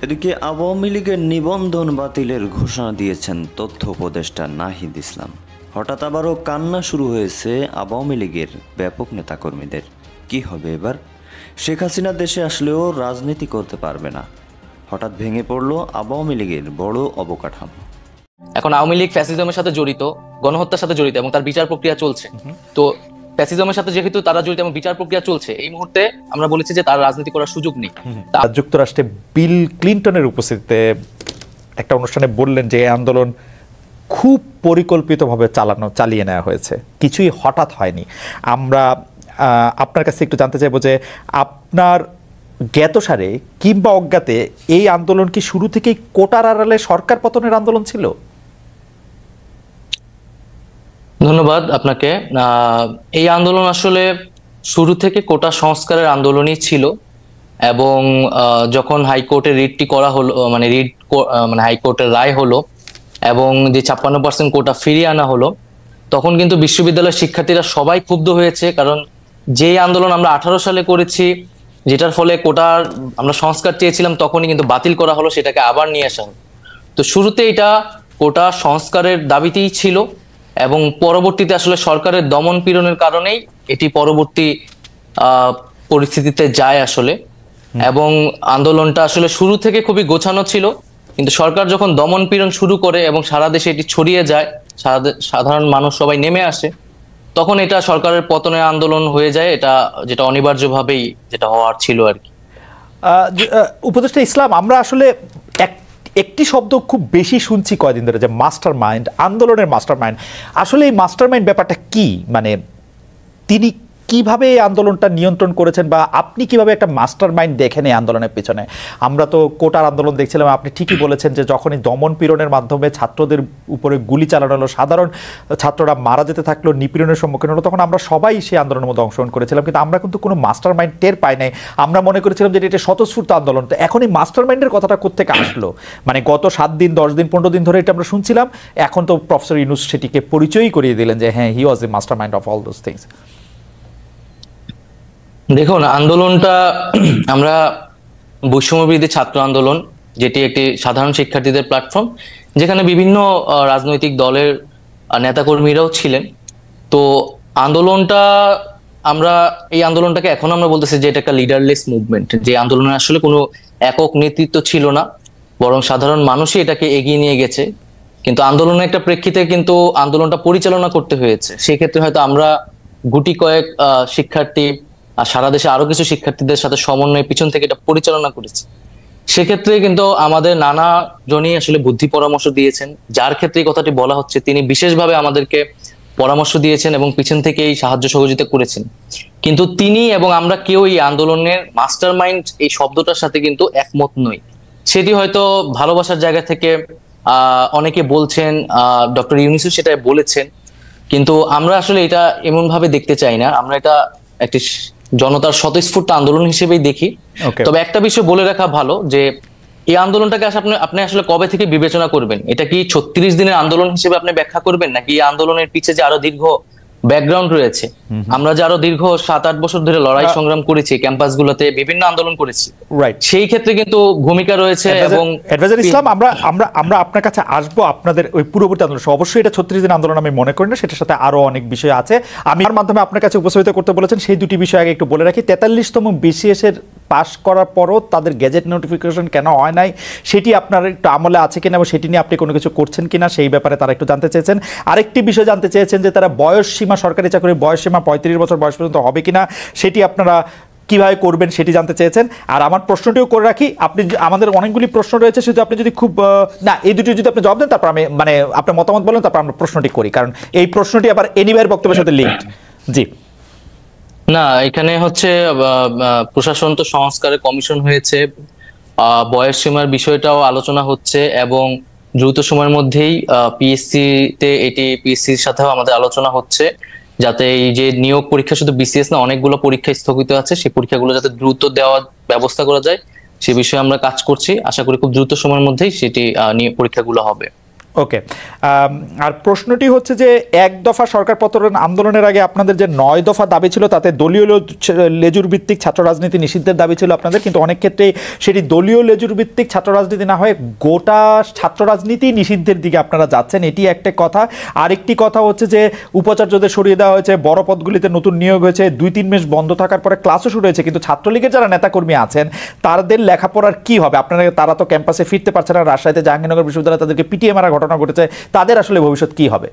এদিকে আওয়ামী লীগের নিবন্ধন বাতিলের ঘোষণা দিয়েছেন তথ্য উপদেষ্টা নাহিদ ইসলাম। হঠাৎ আবারও কান্না শুরু হয়েছে আওয়ামী লীগের ব্যাপক নেতাকর্মীদের। কি হবে এবার? শেখ হাসিনা দেশে আসলেও রাজনীতি করতে পারবে না। হঠাৎ ভেঙে পড়ল আওয়ামী লীগের বড় অবকাঠামো। এখন আওয়ামী লীগ ফ্যাসিজমের সাথে জড়িত, গণহত্যার সাথে জড়িত এবং তার বিচার প্রক্রিয়া চলছে। তো ফ্যাসিজমের সাথে যেহেতু তারা জড়িত এবং বিচার প্রক্রিয়া চলছে, এই মুহূর্তে আমরা বলেছি যে তার রাজনীতি করার সুযোগ নেই। যুক্তরাষ্ট্রে বিল ক্লিনটনের উপস্থিতিতে একটা অনুষ্ঠানে বললেন যে এই আন্দোলন খুব পরিকল্পিতভাবে চালিয়ে নেওয়া হয়েছে, কিছুই হঠাৎ হয়নি। আমরা আপনার কাছে একটু জানতে চাইবো যে আপনার জ্ঞাতসারে কিংবা অজ্ঞাতে এই আন্দোলন কি শুরু থেকেই কোটার আড়ালে সরকার পতনের আন্দোলন ছিল? ধন্যবাদ আপনাকে। এই আন্দোলন আসলে শুরু থেকে কোটা সংস্কারের আন্দোলনই ছিল এবং যখন হাইকোর্টের রিটটি করা হলো, মানে হাইকোর্টের রায় হলো এবং যে 56% কোটা ফিরিয়ে আনা হলো, তখন কিন্তু বিশ্ববিদ্যালয়ের শিক্ষার্থীরা সবাই ক্ষুব্ধ হয়েছে। কারণ যে আন্দোলন আমরা 18 সালে করেছি, যেটার ফলে কোটার আমরা সংস্কার চেয়েছিলাম, তখনই কিন্তু বাতিল করা হলো, সেটাকে আবার নিয়ে আসা হলো। তো শুরুতে এটা কোটা সংস্কারের দাবিতেই ছিল এবং পরবর্তীতে আসলে সরকারের দমন পীড়নের কারণেই এটি পরবর্তী পরিস্থিতিতে যায় আসলে। এবং আন্দোলনটা আসলে শুরু থেকে খুবই গোছানো ছিল, কিন্তু সরকার যখন দমন পীড়ন শুরু করে এবং সারা দেশে এটি ছড়িয়ে যায়, সাধারণ মানুষ সবাই নেমে আসে, তখন এটা সরকারের পতনের আন্দোলন হয়ে যায়। এটা যেটা অনিবার্যভাবেই যেটা হওয়ার ছিল আর কি। উপদেষ্টা ইসলাম, আমরা আসলে একটি শব্দ খুব বেশি শুনছি কয়দিন ধরে, যে মাস্টার মাইন্ড, আন্দোলনের মাস্টার মাইন্ড। আসলে এই মাস্টার মাইন্ড ব্যাপারটা কি? মানে তিনি কিভাবে এই আন্দোলনটা নিয়ন্ত্রণ করেছেন, বা আপনি কিভাবে একটা মাস্টার মাইন্ড দেখেন এই আন্দোলনের পিছনে? আমরা তো কোটার আন্দোলন দেখছিলাম, আপনি ঠিকই বলেছেন যে যখনই দমন পীড়নের মাধ্যমে ছাত্রদের উপরে গুলি চালানো হলো, সাধারণ ছাত্ররা মারা যেতে থাকলো, নিপীড়নের সম্মুখীন হলো, তখন আমরা সবাই সেই আন্দোলনের মধ্যে অংশগ্রহণ করেছিলাম, কিন্তু আমরা কিন্তু কোনো মাস্টার মাইন্ড টের পাই নাই। আমরা মনে করেছিলাম যে এটা স্বতঃস্ফূর্ত আন্দোলন। তো এখন এই মাস্টার মাইন্ডের কথাটা কোত্থেকে আসলো? মানে গত 7 দিন 10 দিন 15 দিন ধরে এটা আমরা শুনছিলাম, এখন তো প্রফেসর ইউনূস সেটিকে পরিচয়ই করিয়ে দিলেন যে হ্যাঁ, he was a master mind of all those things. দেখুন, আন্দোলনটা আমরা বৈষম্যবিরোধী ছাত্র আন্দোলন, যেটি একটি সাধারণ শিক্ষার্থীদের প্ল্যাটফর্ম, যেখানে বিভিন্ন রাজনৈতিক দলের নেতাকর্মীরাও ছিলেন। তো আন্দোলনটা এই আন্দোলনটাকে এখন আমরা বলতেছি যে এটা একটা লিডারলেস মুভমেন্ট, যে আন্দোলনে আসলে কোনো একক নেতৃত্ব ছিল না, বরং সাধারণ মানুষই এটাকে এগিয়ে নিয়ে গেছে। কিন্তু আন্দোলনের একটা প্রেক্ষিতে কিন্তু আন্দোলনটা পরিচালনা করতে হয়েছে। সেক্ষেত্রে হয়তো আমরা গুটি কয়েক শিক্ষার্থী আর সারা দেশে আরো কিছু শিক্ষার্থীদের সাথে সমন্বয়ে পিছন থেকে এটা পরিচালনা করেছে। সেক্ষেত্রে কিন্তু আমাদের নানা জনই আসলে বুদ্ধি পরামর্শ দিয়েছেন। যার ক্ষেত্রে এই কথাটি বলা হচ্ছে, তিনি বিশেষভাবে আমাদেরকে পরামর্শ দিয়েছেন এবং পিছন থেকে এই সাহায্য সহযোগিতা করেছেন। কিন্তু তিনি এবং আমরা কেউ এই আন্দোলনের মাস্টার মাইন্ড এই শব্দটার সাথে কিন্তু একমত নই। সেটি হয়তো ভালোবাসার জায়গা থেকে অনেকে বলছেন, ডক্টর ইউনূসও সেটা বলেছেন, কিন্তু আমরা আসলে এটা এমন ভাবে দেখতে চাই না। আমরা এটা একটি জনতার স্বতঃস্ফূর্ত আন্দোলন হিসেবেই দেখি। তবে একটা বিষয় বলে রাখা ভালো, যে এই আন্দোলনটাকে আপনি আসলে কবে থেকে বিবেচনা করবেন? এটা কি 36 দিনের আন্দোলন হিসেবে আপনি ব্যাখ্যা করবেন, নাকি এই আন্দোলনের পিছে যে আরো দীর্ঘ ব্যাকগ্রাউন্ড রয়েছে? আমরা যে আরো দীর্ঘ 7-8 বছর ধরে লড়াই সংগ্রাম করেছি, ক্যাম্পাসগুলোতে বিভিন্ন আন্দোলন করেছি, সেই ক্ষেত্রে কিন্তু ভূমিকা রয়েছে। এবং অ্যাডভাইজার ইসলাম, আমরা আপনার কাছে আসবো আপনাদের ওই পূর্ববর্তী আন্দোলন। অবশ্যই এটা 36 দিন আন্দোলন আমি মনে করি না, সেটার সাথে আরো অনেক বিষয় আছে। আমি এর মাধ্যমে আপনার কাছে উপস্থাপিত করতে বলেছেন, সেই দুটি বিষয় আগে একটু বলে রাখি। 43তম BCS এর পাস করার পরও তাদের গেজেট নোটিফিকেশন কেন হয় নাই, সেটি আপনার একটু আমলে আছে কিনা এবং সেটি নিয়ে আপনি কোনো কিছু করছেন কিনা, সেই ব্যাপারে তারা একটু জানতে চেয়েছেন। আরেকটি বিষয় জানতে চেয়েছেন যে তারা বয়স সীমা, সরকারি চাকরির বয়স সীমা 35 বছর বয়স পর্যন্ত হবে কিনা, সেটি আপনারা কিভাবে করবেন সেটি জানতে চেয়েছেন। আর আমার প্রশ্নটিও করে রাখি, আপনি আমাদের অনেকগুলি প্রশ্ন রয়েছে, শুধু আপনি যদি খুব না এই দুটি যদি আপনি জবাব দেন, তারপর আমি মানে আপনার মতামত বলেন, তারপর আমরা প্রশ্নটি করি, কারণ এই প্রশ্নটি আবার এনিওয়ের বক্তব্যের সাথে লিঙ্কড। জি না, এখানে হচ্ছে প্রশাসন তো সংস্কারের কমিশন হয়েছে, বয়স সীমার বিষয়টাও আলোচনা হচ্ছে এবং দ্রুত সময়ের মধ্যেই পিএসসির সাথেও আমাদের আলোচনা হচ্ছে, যাতে এই যে নিয়োগ পরীক্ষা শুধু BCS না, অনেকগুলো পরীক্ষা স্থগিত আছে, সেই পরীক্ষাগুলো যাতে দ্রুত দেওয়ার ব্যবস্থা করা যায়, সে বিষয়ে আমরা কাজ করছি। আশা করি খুব দ্রুত সময়ের মধ্যেই সেটি নিয়ে পরীক্ষাগুলো হবে। ওকে, আর প্রশ্নটি হচ্ছে যে এক দফা সরকার পতন আন্দোলনের আগে আপনাদের যে 9 দফা দাবি ছিল তাতে দলীয় লেজুর ভিত্তিক ছাত্র রাজনীতি নিষিদ্ধের দাবি ছিল আপনাদের, কিন্তু অনেক ক্ষেত্রে সেটি দলীয় লেজুর ভিত্তিক ছাত্র রাজনীতি না হয়ে গোটা ছাত্র রাজনীতি নিষিদ্ধের দিকে আপনারা যাচ্ছেন, এটি একটা কথা। আরেকটি কথা হচ্ছে যে উপাচার্যদের সরিয়ে দেওয়া হয়েছে, বড় পদগুলিতে নতুন নিয়োগ হয়েছে, 2-3 মাস বন্ধ থাকার পরে ক্লাসও শুরু হয়েছে, কিন্তু ছাত্রলীগের যারা নেতাকর্মী আছেন তাদের লেখাপড়ার কি হবে? আপনারা, তারা তো ক্যাম্পাসে ফিরতে পারছে না, রাজশাহীতে জাহাঙ্গীরনগর বিশ্ববিদ্যালয়ে তাদেরকে পিটিয়ে মারা ঘটনা ঘটেছে, তাদের আসলে ভবিষ্যৎ কি হবে?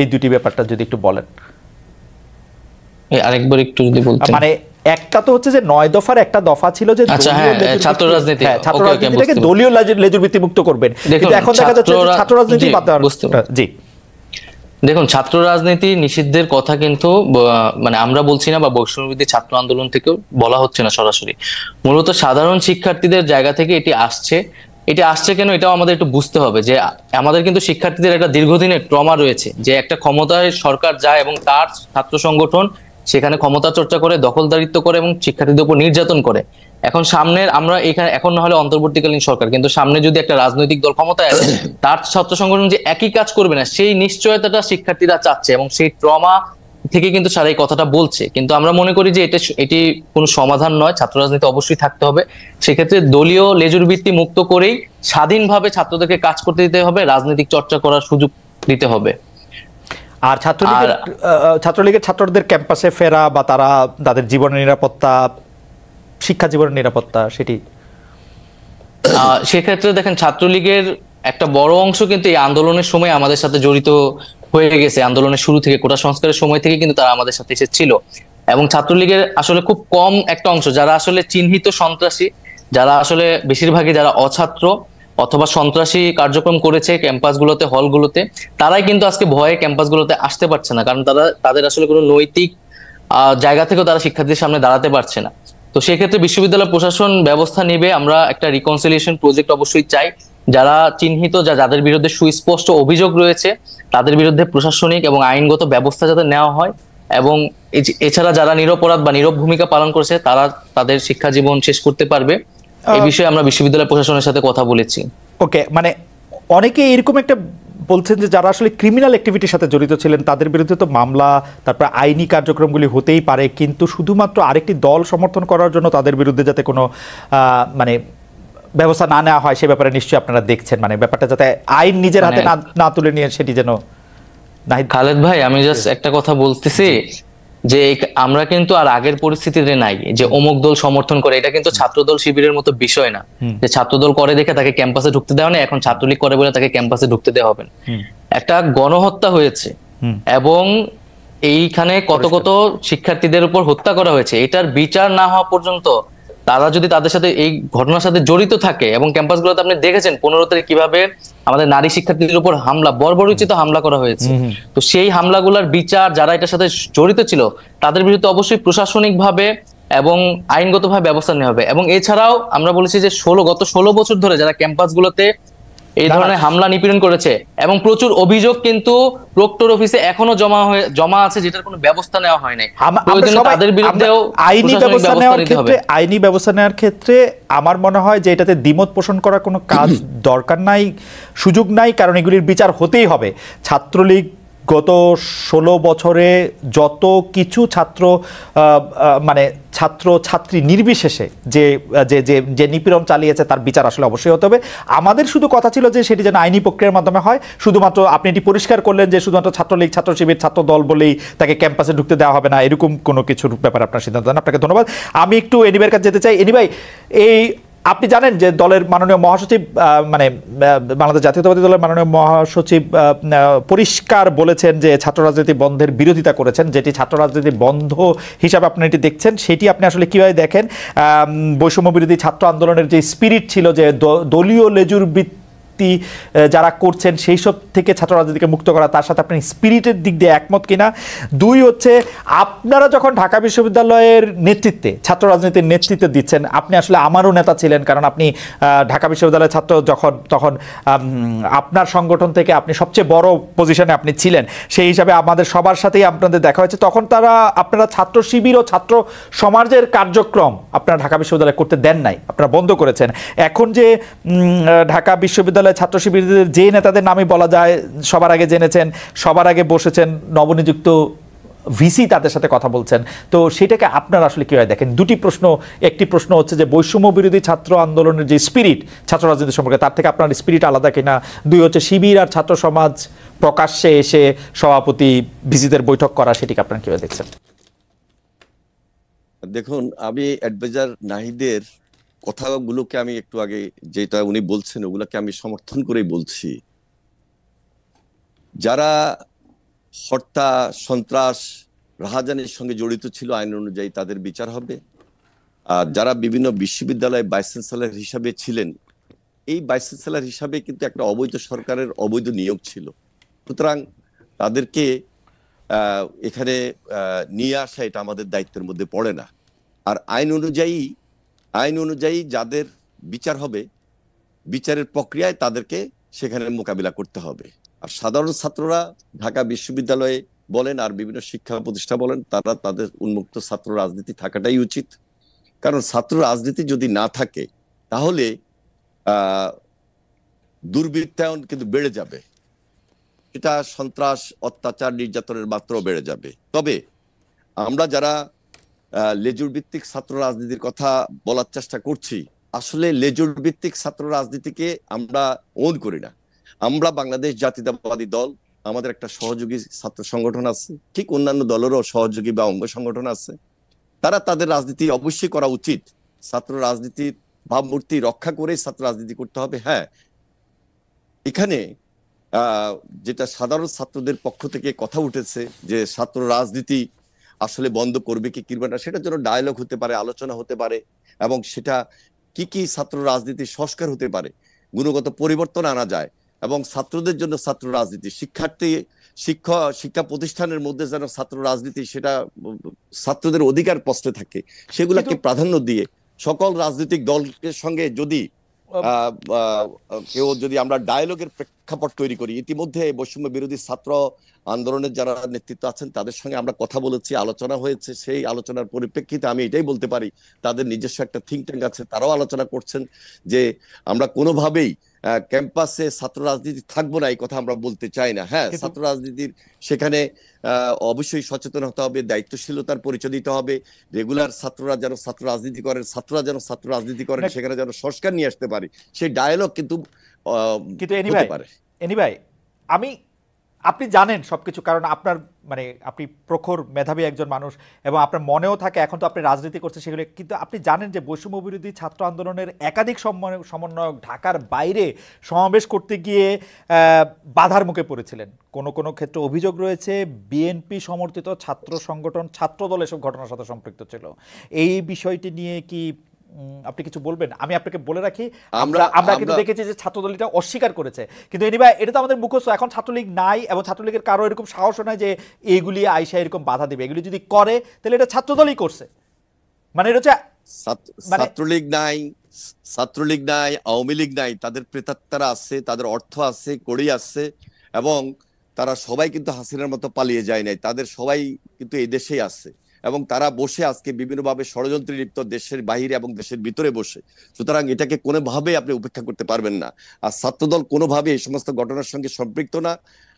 এই দুটি ব্যাপারটা যদি একটু বলেন। আরেকবার একটু যদি বলতেন। মানে একটা তো হচ্ছে যে 9 দফার একটা দফা ছিল যে ছাত্র রাজনীতি, ছাত্র রাজনীতিটাকে দলীয় লেজুর ভিত্তি মুক্ত করবেন, কিন্তু এখন দেখা যাচ্ছে ছাত্র রাজনীতি বাদ দেওয়ার। জি দেখুন, ছাত্র রাজনীতি নিষিদ্ধের কথা কিন্তু মানে আমরা বলছি না, বা বৈষম্যবিরোধী ছাত্র আন্দোলন থেকেও বলা হচ্ছে না সরাসরি। মূলত সাধারণ শিক্ষার্থীদের জায়গা থেকে এটি আসছে। এটি আসছে কেন, এটাও আমাদের একটু বুঝতে হবে যে আমাদের কিন্তু শিক্ষার্থীদের একটা দীর্ঘদিনের ট্রমা রয়েছে, যে একটা ক্ষমতায় সরকার যায় এবং তার ছাত্র সংগঠন সেখানে ক্ষমতা চর্চা করে, দখলদারিত্ব করে এবং শিক্ষার্থীদের উপর নির্যাতন করে। এখন সামনের আমরা এখানে এখন না হলে অন্তর্বর্তীকালীন সরকার, কিন্তু সামনে যদি একটা রাজনৈতিক দল ক্ষমতায় আসে, তার ছাত্র সংগঠন যে একই কাজ করবে না সেই নিশ্চয়তাটা শিক্ষার্থীরা চাচ্ছে, এবং সেই ট্রমা থেকে কিন্তু সারা এই কথাটা বলছে। কিন্তু আমরা মনে করি যে এটি কোনো সমাধান নয়, ছাত্র রাজনীতি অবশ্যই থাকতে হবে। সেক্ষেত্রে দলীয় লেজুর ভিত্তি মুক্ত করেই স্বাধীনভাবে ছাত্রদেরকে কাজ করতে দিতে হবে, রাজনৈতিক চর্চা করার সুযোগ দিতে হবে। আর ছাত্রলীগের ছাত্রদের ক্যাম্পাসে ফেরা বা তাদের জীবনের নিরাপত্তা, শিক্ষা জীবনের নিরাপত্তা, সেটি সেক্ষেত্রে দেখেন, ছাত্রলীগের একটা বড় অংশ কিন্তু এই আন্দোলনের সময় আমাদের সাথে জড়িত হয়ে গেছে। আন্দোলনের শুরু থেকে, কোটা সংস্কারের সময় থেকে কিন্তু তারা আমাদের সাথে এসেছিল। এবং ছাত্রলীগের আসলে খুব কম একটা অংশ যারা আসলে চিহ্নিত সন্ত্রাসী, যারা আসলে বেশিরভাগই যারা অছাত্র অথবা সন্ত্রাসী কার্যক্রম করেছে ক্যাম্পাসগুলোতে, হলগুলোতে, তারাই কিন্তু আজকে ভয়ে ক্যাম্পাসগুলোতে আসতে পারছে না, কারণ তাদের আসলে কোনো নৈতিক জায়গা থেকেও তারা শিক্ষার্থীদের সামনে দাঁড়াতে পারছে না। তো সেক্ষেত্রে বিশ্ববিদ্যালয় প্রশাসন ব্যবস্থা নিবে। আমরা একটা রিকনসিলিয়েশন প্রজেক্ট অবশ্যই চাই। যারা চিহ্নিত, যাদের বিরুদ্ধে সুস্পষ্ট অভিযোগ রয়েছে, তাদের বিরুদ্ধে প্রশাসনিক এবং আইনগত ব্যবস্থা যাতে নেওয়া হয়, এবং এছাড়া যারা নিরপরাধ বা নীরব ভূমিকা পালন করেছে তারা তাদের শিক্ষা জীবন শেষ করতে পারবে। এই বিষয়ে আমরা বিশ্ববিদ্যালয় প্রশাসনের সাথে কথা বলেছি। ওকে, মানে অনেকে এরকম একটা বলছেন যে যারা আসলে ক্রিমিনাল অ্যাক্টিভিটির সাথে জড়িত ছিলেন তাদের বিরুদ্ধে তো মামলা, তারপর আইনি কার্যক্রমগুলি হতেই পারে, কিন্তু শুধুমাত্র আরেকটি দল সমর্থন করার জন্য তাদের বিরুদ্ধে যাতে কোনো মানে ব্যবস্থা না নেওয়া হয় সে ব্যাপারে নিশ্চয়ই আপনারা দেখছেন, মানে ব্যাপারটা যাতে আইন নিজের হাতে না তুলে নিয়ে সেটি যেন। খালেদ ভাই, আমি জাস্ট একটা কথা বলতেছি যে আমরা কিন্তু আর আগের পরিস্থিতিতে নাই যে অমুক দল সমর্থন করে, এটা কিন্তু ছাত্রদল শিবিরের মতো বিষয় না যে ছাত্রদল করে দেখে তাকে ক্যাম্পাসে ঢুকতে দেওয়া নেই, এখন ছাত্রলীগ করে বলে তাকে ক্যাম্পাসে ঢুকতে দেওয়া হবে। একটা গণহত্যা হয়েছে এবং এইখানে কত কত শিক্ষার্থীদের উপর হত্যা করা হয়েছে, এটার বিচার না হওয়া পর্যন্ত তারা যদি তাদের সাথে এই ঘটনার সাথে জড়িত থাকে, এবং ক্যাম্পাসগুলোতে আপনি দেখেছেন 15 তারিখ কিভাবে আমাদের নারী শিক্ষার্থীদের উপর হামলা, বর্বরোচিত হামলা করা হয়েছে, তো সেই হামলাগুলোর বিচার, যারা এটার সাথে জড়িত ছিল তাদের বিরুদ্ধে অবশ্যই প্রশাসনিক ভাবে এবং আইনগতভাবে ব্যবস্থা নেওয়া হবে। এবং এছাড়াও আমরা বলেছি যে গত 16 বছর ধরে যারা ক্যাম্পাসগুলোতে এই ধরনের হামলা নিপীড়ন করেছে, এবং প্রচুর অভিযোগ কিন্তু প্রক্টর অফিসে এখনো জমা আছে, যেটার কোনো ব্যবস্থা নেওয়া হয় নাই। তাদের বিরুদ্ধেও আইনি ব্যবস্থা নেওয়ার ক্ষেত্রে আমার মনে হয় যে এটাতে দ্বিমত পোষণ করার কোনো কাজ দরকার নাই, সুযোগ নাই, কারণ এগুলির বিচার হতেই হবে। ছাত্রলীগ গত 16 বছরে যত কিছু ছাত্র ছাত্রী নির্বিশেষে যে যে যে নিপীড়ন চালিয়েছে তার বিচার আসলে অবশ্যই হতে হবে। আমাদের শুধু কথা ছিল যে সেটি যেন আইনি প্রক্রিয়ার মাধ্যমে হয়। শুধুমাত্র আপনি এটি পরিষ্কার করলেন যে শুধুমাত্র ছাত্রলীগ, ছাত্র শিবির, ছাত্র দল বলেই তাকে ক্যাম্পাসে ঢুকতে দেওয়া হবে না, এরকম কোনো কিছুর ব্যাপারে আপনার সিদ্ধান্ত নেন। আপনাকে ধন্যবাদ। আমি একটু এনিভাইয়ের কাছে যেতে চাই। এনিভাই, আপনি জানেন যে দলের মাননীয় মহাসচিব, মানে বাংলাদেশ জাতীয়তাবাদী দলের মাননীয় মহাসচিব পরিষ্কার বলেছেন যে ছাত্র রাজনীতি বন্ধের বিরোধিতা করেছেন, যেটি ছাত্র রাজনীতি বন্ধ হিসাবে আপনি এটি দেখছেন, সেটি আপনি আসলে কিভাবে দেখেন? বৈষম্য বিরোধী ছাত্র আন্দোলনের যে স্পিরিট ছিল যে দলীয় লেজুর যারা করছেন সেই সব থেকে ছাত্র রাজনীতিকে মুক্ত করা, তার সাথে আপনি স্পিরিটের দিক দিয়ে একমত কিনা? 2 হচ্ছে, আপনারা যখন ঢাকা বিশ্ববিদ্যালয়ের নেতৃত্বে, ছাত্র রাজনীতির নেতৃত্বে দিচ্ছেন, আপনি আসলে আমারও নেতা ছিলেন, কারণ আপনি ঢাকা বিশ্ববিদ্যালয়ের ছাত্র তখন আপনার সংগঠন থেকে আপনি সবচেয়ে বড় পজিশনে আপনি ছিলেন, সেই হিসাবে আমাদের সবার সাথেই আপনাদের দেখা হয়েছে। তখন আপনারা ছাত্র শিবির ও ছাত্র সমাজের কার্যক্রম আপনারা ঢাকা বিশ্ববিদ্যালয়ে করতে দেন নাই, আপনারা বন্ধ করেছেন। এখন যে ঢাকা বিশ্ববিদ্যালয় বিশ্ববিদ্যালয়ের ছাত্র শিবিরদের যে নেতাদের নামে বলা যায় সবার আগে জেনেছেন, সবার আগে বসেছেন, নবনিযুক্ত ভিসি তাদের সাথে কথা বলছেন, তো সেটাকে আপনারা আসলে কিভাবে দেখেন? দুটি প্রশ্ন। একটি প্রশ্ন হচ্ছে যে বৈষম্য বিরোধী ছাত্র আন্দোলনের যে স্পিরিট ছাত্র রাজনীতি সম্পর্কে, তার থেকে আপনার স্পিরিট আলাদা কিনা? দুই হচ্ছে শিবির আর ছাত্র সমাজ প্রকাশ্যে এসে সভাপতি ভিসিদের বৈঠক করা, সেটিকে আপনারা কিভাবে দেখছেন? দেখুন, আমি অ্যাডভাইজার নাহিদের কথাগুলোকে আমি একটু আগে যেটা উনি বলছেন ওগুলোকে আমি সমর্থন করেই বলছি। যারা হত্যা, সন্ত্রাস, রাহাজানির সঙ্গে জড়িত ছিল আইন অনুযায়ী তাদের বিচার হবে। আর যারা বিভিন্ন বিশ্ববিদ্যালয়ে ভাইস চ্যান্সেলর হিসাবে ছিলেন, এই ভাইস চ্যান্সেলর হিসাবে কিন্তু একটা অবৈধ সরকারের অবৈধ নিয়োগ ছিল, সুতরাং তাদেরকে এখানে নিয়ে আসা এটা আমাদের দায়িত্বের মধ্যে পড়ে না। আর আইন অনুযায়ী যাদের বিচার হবে, বিচারের প্রক্রিয়ায় তাদেরকে সেখানে মোকাবিলা করতে হবে। আর সাধারণ ছাত্ররা ঢাকা বিশ্ববিদ্যালয়ে বলেন আর বিভিন্ন শিক্ষা প্রতিষ্ঠান বলেন, তারা তাদের উন্মুক্ত ছাত্র রাজনীতি থাকাটাই উচিত। কারণ ছাত্র রাজনীতি যদি না থাকে তাহলে দুর্বৃত্তায়ন কিন্তু বেড়ে যাবে, এটা সন্ত্রাস, অত্যাচার, নির্যাতনের মাত্রাও বেড়ে যাবে। তবে আমরা যারা লেজুর ভিত্তিক ছাত্র রাজনীতির কথা বলার চেষ্টা করছি, আসলে লেজুর ভিত্তিক ছাত্র রাজনীতিকে আমরা ওন করি না। আমরা বাংলাদেশ জাতীয়তাবাদী দল, আমাদের একটা সহযোগী ছাত্র সংগঠন আছে, ঠিক অন্যান্য দলেরও সহযোগী বা অঙ্গ সংগঠন আছে। তারা তাদের রাজনীতি অবশ্যই করা উচিত, ছাত্র রাজনীতির ভাবমূর্তি রক্ষা করে ছাত্র রাজনীতি করতে হবে। হ্যাঁ, এখানে যেটা সাধারণ ছাত্রদের পক্ষ থেকে কথা উঠেছে যে ছাত্র রাজনীতি আসলে বন্ধ করবে কি করবে না, সেটার জন্য ডায়ালগ হতে পারে, আলোচনা হতে পারে, এবং সেটা কি ছাত্র রাজনীতি সংস্কার হতে পারে, গুণগত পরিবর্তন আনা যায়, এবং ছাত্রদের জন্য ছাত্র রাজনীতি, শিক্ষা প্রতিষ্ঠানের মধ্যে যেন ছাত্র রাজনীতি সেটা ছাত্রদের অধিকার প্রশ্নে থাকে, সেগুলাকে প্রাধান্য দিয়ে সকল রাজনৈতিক দলের সঙ্গে যদি আমরা ডায়ালগের প্রেক্ষাপট তৈরি করি। ইতিমধ্যে বৈষম্য বিরোধী ছাত্র আন্দোলনের যারা নেতৃত্ব আছেন তাদের সঙ্গে আমরা কথা বলেছি, আলোচনা হয়েছে। সেই আলোচনার পরিপ্রেক্ষিতে আমি এটাই বলতে পারি, তাদের নিজস্ব একটা থিঙ্ক ট্যাঙ্ক আছে, তারাও আলোচনা করছেন যে আমরা কোনোভাবেই ক্যাম্পাসে ছাত্র রাজনীতি থাকবো না, এই কথা আমরা বলতে চাই না। হ্যাঁ, ছাত্র রাজনীতির সেখানে অবশ্যই সচেতন হতে হবে, দায়িত্বশীলতার পরিচয় দিতে হবে। রেগুলার ছাত্ররা যেন ছাত্র রাজনীতি করেন, ছাত্ররা যেন ছাত্র রাজনীতি করেন, সেখানে যেন সংস্কার নিয়ে আসতে পারি, সেই ডায়ালগ কিন্তু হতে পারে। ভাই, আপনি জানেন সবকিছু, কারণ আপনার আপনি প্রখর মেধাবী একজন মানুষ এবং আপনার মনেও থাকে, এখন তো আপনি রাজনীতি করছেন সেগুলো, কিন্তু আপনি জানেন যে বৈষম্য বিরোধী ছাত্র আন্দোলনের একাধিক সমন্বয়ক ঢাকার বাইরে সমাবেশ করতে গিয়ে বাধার মুখে পড়েছিলেন। কোনো ক্ষেত্রে অভিযোগ রয়েছে বিএনপি সমর্থিত ছাত্র সংগঠন, ছাত্রদল এসব ঘটনার সাথে সম্পৃক্ত ছিল। এই বিষয়টি নিয়ে কি আপনি কিছু বলবেন? আমি আপনাকে বলে রাখি, আমরা কিন্তু দেখেছি যে ছাত্রদল এটা অস্বীকার করেছে, কিন্তু এটা তো আমাদের মুখস্থ। এখন ছাত্রলীগ নাই এবং ছাত্রলীগের কারো এরকম সাহস নাই যে এইগুলি আইসা এরকম বাধা দিবে। এগুলি যদি করে তাহলে এটা ছাত্রদলই করছে, এটা হচ্ছে ছাত্রলীগ নাই, আওয়ামী লীগ নাই, তাদের প্রেতাত্মারা আছে, তাদের অর্থ আছে, কড়ি আছে, এবং তারা সবাই কিন্তু হাসিনার মতো পালিয়ে যায় নাই, তাদের সবাই কিন্তু এই দেশেই আছে, এবং তারা বসে আজকে বিভিন্নভাবে ষড়যন্ত্রে লিপ্ত, দেশের বাহিরে এবং দেশের ভিতরে বসে। সুতরাং এটাকে কোনোভাবে আপনি উপেক্ষা করতে পারবেন না। আর ছাত্রদল কোনোভাবে এই সমস্ত ঘটনার সঙ্গে সম্পৃক্ত না।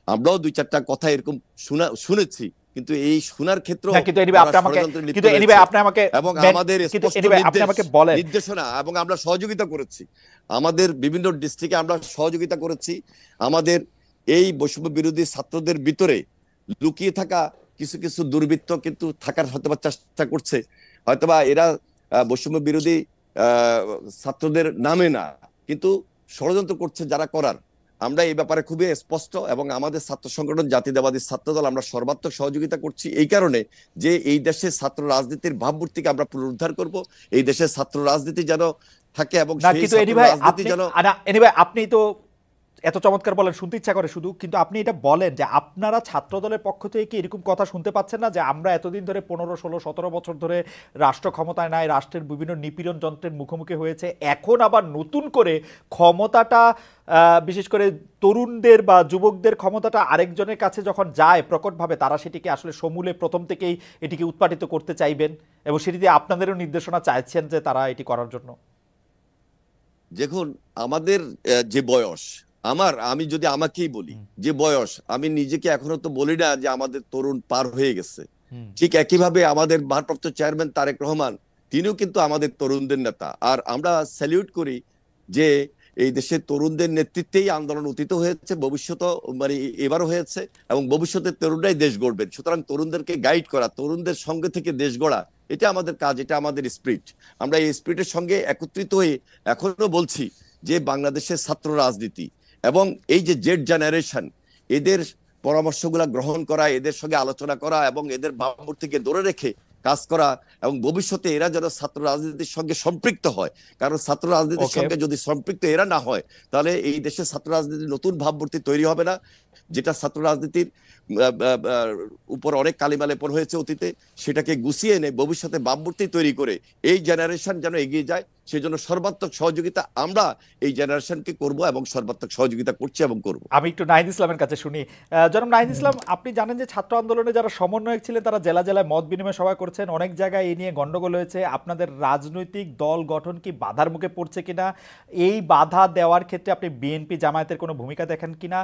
আমরাও 2-4টা কথা এরকম শুনেছি, কিন্তু এই শোনার ক্ষেত্রে এবং আমাদের নির্দেশনা এবং আমরা সহযোগিতা করেছি, আমাদের বিভিন্ন ডিস্ট্রিক্টে আমরা সহযোগিতা করেছি। আমাদের এই বৈষম্য বিরোধী ছাত্রদের ভিতরে লুকিয়ে থাকা কিছু দুর্বৃত্ত কিন্তু থাকার হয়তোবা চেষ্টা করছে, হয়তোবা এরা বৈষম্য বিরোধী ছাত্রদের নামে না, কিন্তু ষড়যন্ত্র করছে যারা করার। আমরা এই ব্যাপারে খুবই স্পষ্ট, এবং আমাদের ছাত্র সংগঠন জাতীয়তাবাদী ছাত্রদল আমরা সর্বাত্মক সহযোগিতা করছি এই কারণে যে এই দেশে ছাত্র রাজনীতির ভাবমূর্তিকে আমরা পুনরুদ্ধার করব, এই দেশে ছাত্র রাজনীতি যেন থাকে, এবং আপনি তো এত চমৎকার বলেন, শুনতে ইচ্ছা করে শুধু, কিন্তু আপনি এটা বলেন যে আপনারা ছাত্রদলের পক্ষ থেকে কি এরকম কথা শুনতে পাচ্ছেন না যে আমরা এতদিন ধরে 15, 16, 17 বছর ধরে রাষ্ট্র ক্ষমতায় নাই, রাষ্ট্রের বিভিন্ন নিপীড়ন যন্ত্রের মুখোমুখি হয়েছে, এখন আবার নতুন করে ক্ষমতাটা, বিশেষ করে তরুণদের বা যুবকদের ক্ষমতাটা আরেকজনের কাছে যখন যায় প্রকটভাবে, তারা সেটিকে আসলে সমূলে প্রথম থেকেই এটিকে উৎপাটিত করতে চাইবেন, এবং সেটি দিয়ে আপনাদেরও নির্দেশনা চাইছেন যে তারা এটি করার জন্য? দেখুন আমাদের যে বয়স, আমি যদি আমাকেই বলি, যে বয়স, আমি নিজেকে এখনো তো বলি না যে আমাদের তরুণ পার হয়ে গেছে। ঠিক একইভাবে আমাদের ভারপ্রাপ্ত চেয়ারম্যান তারেক রহমান, তিনিও কিন্তু আমাদের তরুণদের নেতা। আর আমরা স্যালিউট করি যে এই দেশের তরুণদের নেতৃত্বেই আন্দোলন অতীত হয়েছে, ভবিষ্যতে মানে এবারও হয়েছে, এবং ভবিষ্যতে তরুণরাই দেশ গড়বেন। সুতরাং তরুণদেরকে গাইড করা, তরুণদের সঙ্গে থেকে দেশ গড়া, এটা আমাদের কাজ, এটা আমাদের স্পিরিট। আমরা এই স্পিরিটের সঙ্গে একত্রিত হয়ে এখনো বলছি যে বাংলাদেশের ছাত্র রাজনীতি এবং এই যে জেড জেনারেশন, এদের পরামর্শগুলা গ্রহণ করা, এদের সঙ্গে আলোচনা করা এবং এদের ভাবমূর্তিকে ধরে রেখে কাজ করা, এবং ভবিষ্যতে এরা যেন ছাত্র রাজনীতির সঙ্গে সম্পৃক্ত হয়। কারণ ছাত্র রাজনীতির সঙ্গে যদি সম্পৃক্ত এরা না হয়, তাহলে এই দেশে ছাত্র রাজনীতির নতুন ভাবমূর্তি তৈরি হবে না, যেটা ছাত্র রাজনীতির উপর অনেক কালিমালেপন হয়েছে অতীতে, সেটাকে গুছিয়ে এনে ভবিষ্যতে ভাবমূর্তি তৈরি করে এই জেনারেশন যেন এগিয়ে যায়, সেই জন্য সর্বাত্মক সহযোগিতা আমরা এই জেনারেশনকে করব এবং সর্বাত্মক সহযোগিতা করছি এবং করব। আমি একটু নাহিদ ইসলামের কাছে শুনি। জনাব নাহিদ ইসলাম, আপনি জানেন যে ছাত্র আন্দোলনে যারা সমন্বয়ক ছিলেন তারা জেলা জেলায় মত বিনিময় সভা করছেন, অনেক জায়গায় এই নিয়ে গন্ডগোল হয়েছে। আপনাদের রাজনৈতিক দল গঠন কি বাধার মুখে পড়ছে কিনা, এই বাধা দেওয়ার ক্ষেত্রে আপনি বিএনপি জামায়াতের কোনো ভূমিকা দেখেন কিনা?